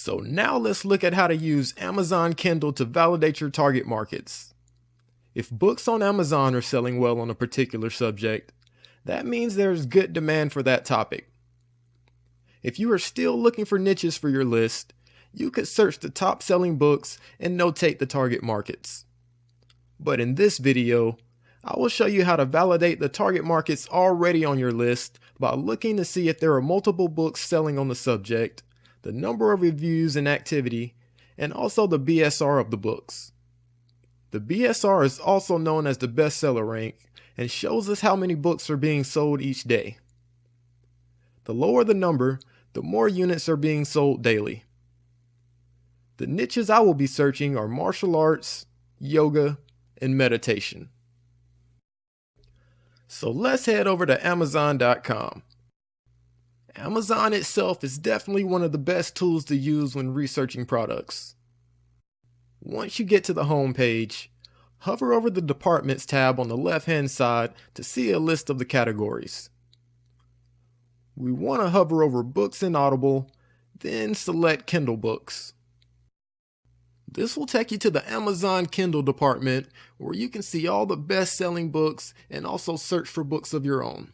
So now let's look at how to use Amazon Kindle to validate your target markets. If books on Amazon are selling well on a particular subject, that means there's good demand for that topic. If you are still looking for niches for your list, you could search the top selling books and notate the target markets. But in this video, I will show you how to validate the target markets already on your list by looking to see if there are multiple books selling on the subject, the number of reviews and activity, and also the BSR of the books. The BSR is also known as the bestseller rank and shows us how many books are being sold each day. The lower the number, the more units are being sold daily. The niches I will be searching are martial arts, yoga, and meditation. So let's head over to Amazon.com. Amazon itself is definitely one of the best tools to use when researching products. Once you get to the home page, hover over the Departments tab on the left-hand side to see a list of the categories. We want to hover over Books and Audible, then select Kindle Books. This will take you to the Amazon Kindle department where you can see all the best-selling books and also search for books of your own.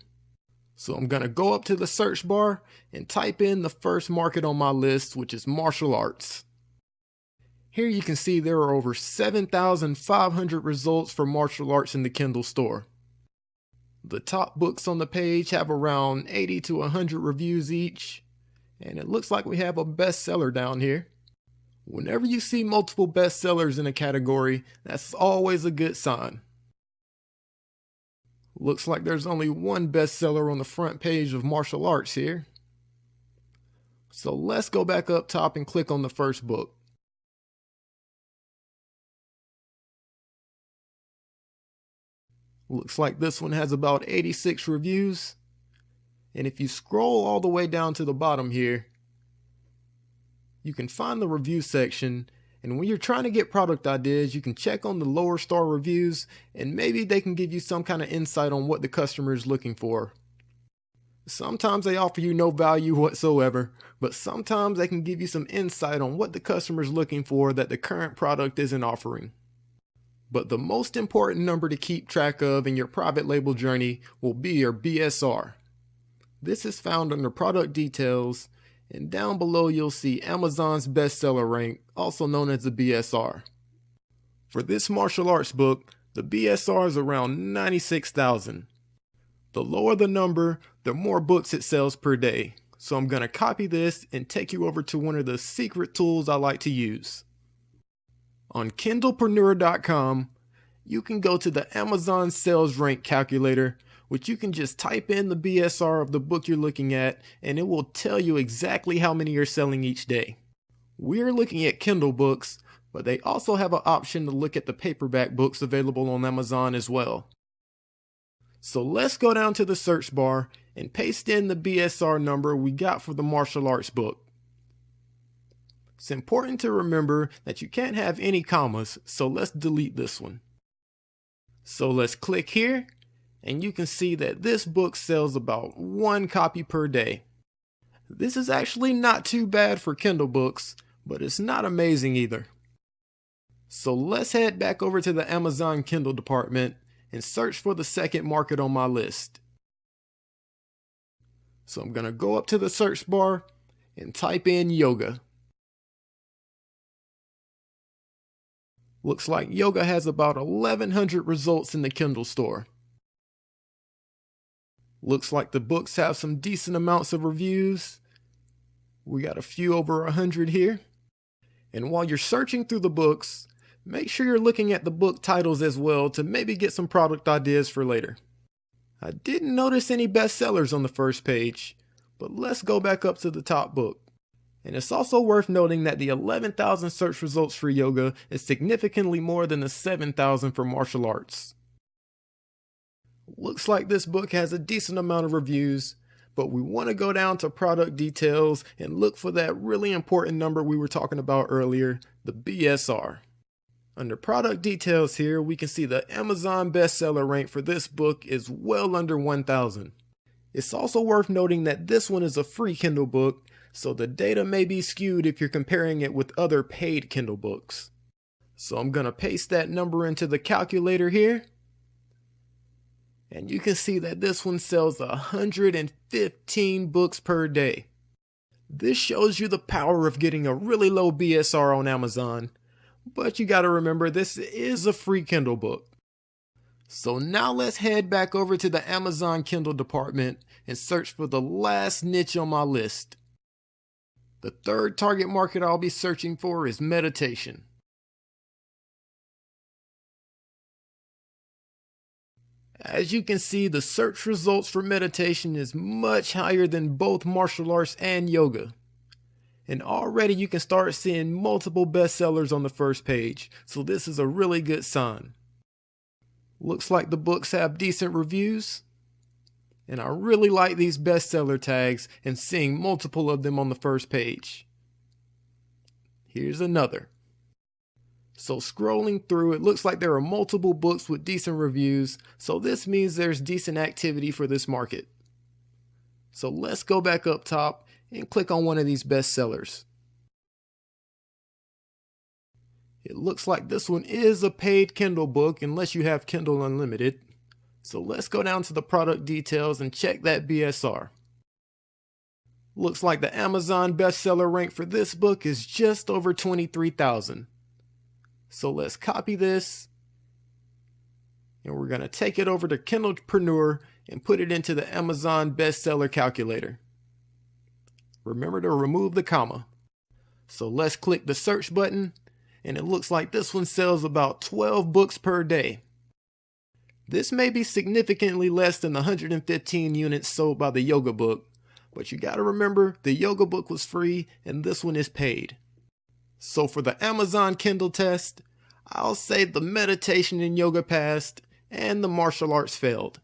So I'm going to go up to the search bar and type in the first market on my list, which is martial arts. Here you can see there are over 7,500 results for martial arts in the Kindle store. The top books on the page have around 80 to 100 reviews each, and it looks like we have a bestseller down here. Whenever you see multiple bestsellers in a category, that's always a good sign. Looks like there's only one bestseller on the front page of martial arts here. So let's go back up top and click on the first book. Looks like this one has about 86 reviews. And if you scroll all the way down to the bottom here, you can find the review section, and when you're trying to get product ideas, you can check on the lower star reviews and maybe they can give you some kind of insight on what the customer is looking for. Sometimes they offer you no value whatsoever, but sometimes they can give you some insight on what the customer is looking for that the current product isn't offering. But the most important number to keep track of in your private label journey will be your BSR. This is found under product details, and down below you'll see Amazon's bestseller rank, also known as the BSR. For this martial arts book, the BSR is around 96,000. The lower the number, the more books it sells per day. So I'm going to copy this and take you over to one of the secret tools I like to use. On Kindlepreneur.com, you can go to the Amazon Sales Rank Calculator, which you can just type in the BSR of the book you're looking at, and it will tell you exactly how many you're selling each day. We're looking at Kindle books, but they also have an option to look at the paperback books available on Amazon as well. So let's go down to the search bar and paste in the BSR number we got for the martial arts book. It's important to remember that you can't have any commas, so let's delete this one. So let's click here, and you can see that this book sells about 1 copy per day. This is actually not too bad for Kindle books, but it's not amazing either. So let's head back over to the Amazon Kindle department and search for the second market on my list. So I'm going to go up to the search bar and type in yoga. Looks like yoga has about 1,100 results in the Kindle store. Looks like the books have some decent amounts of reviews. We got a few over 100 here. And while you're searching through the books, make sure you're looking at the book titles as well to maybe get some product ideas for later. I didn't notice any bestsellers on the first page, but let's go back up to the top book. And it's also worth noting that the 11,000 search results for yoga is significantly more than the 7,000 for martial arts. Looks like this book has a decent amount of reviews, but we want to go down to product details and look for that really important number we were talking about earlier, the BSR. Under product details here, we can see the Amazon bestseller rank for this book is well under 1,000. It's also worth noting that this one is a free Kindle book, so the data may be skewed if you're comparing it with other paid Kindle books. So I'm going to paste that number into the calculator here. And you can see that this one sells 115 books per day. This shows you the power of getting a really low BSR on Amazon. But you got to remember, this is a free Kindle book. So now let's head back over to the Amazon Kindle department and search for the last niche on my list. The third target market I'll be searching for is meditation. As you can see, the search results for meditation is much higher than both martial arts and yoga. And already you can start seeing multiple bestsellers on the first page, so this is a really good sign. Looks like the books have decent reviews, and I really like these bestseller tags and seeing multiple of them on the first page. Here's another. So scrolling through, it looks like there are multiple books with decent reviews, so this means there's decent activity for this market. So let's go back up top and click on one of these bestsellers. It looks like this one is a paid Kindle book unless you have Kindle Unlimited. So let's go down to the product details and check that BSR. Looks like the Amazon bestseller rank for this book is just over 23,000. So let's copy this, and we're going to take it over to Kindlepreneur and put it into the Amazon bestseller calculator. Remember to remove the comma. So let's click the search button, and it looks like this one sells about 12 books per day. This may be significantly less than the 115 units sold by the yoga book, but you got to remember the yoga book was free and this one is paid. So for the Amazon Kindle test, I'll say the meditation and yoga passed and the martial arts failed.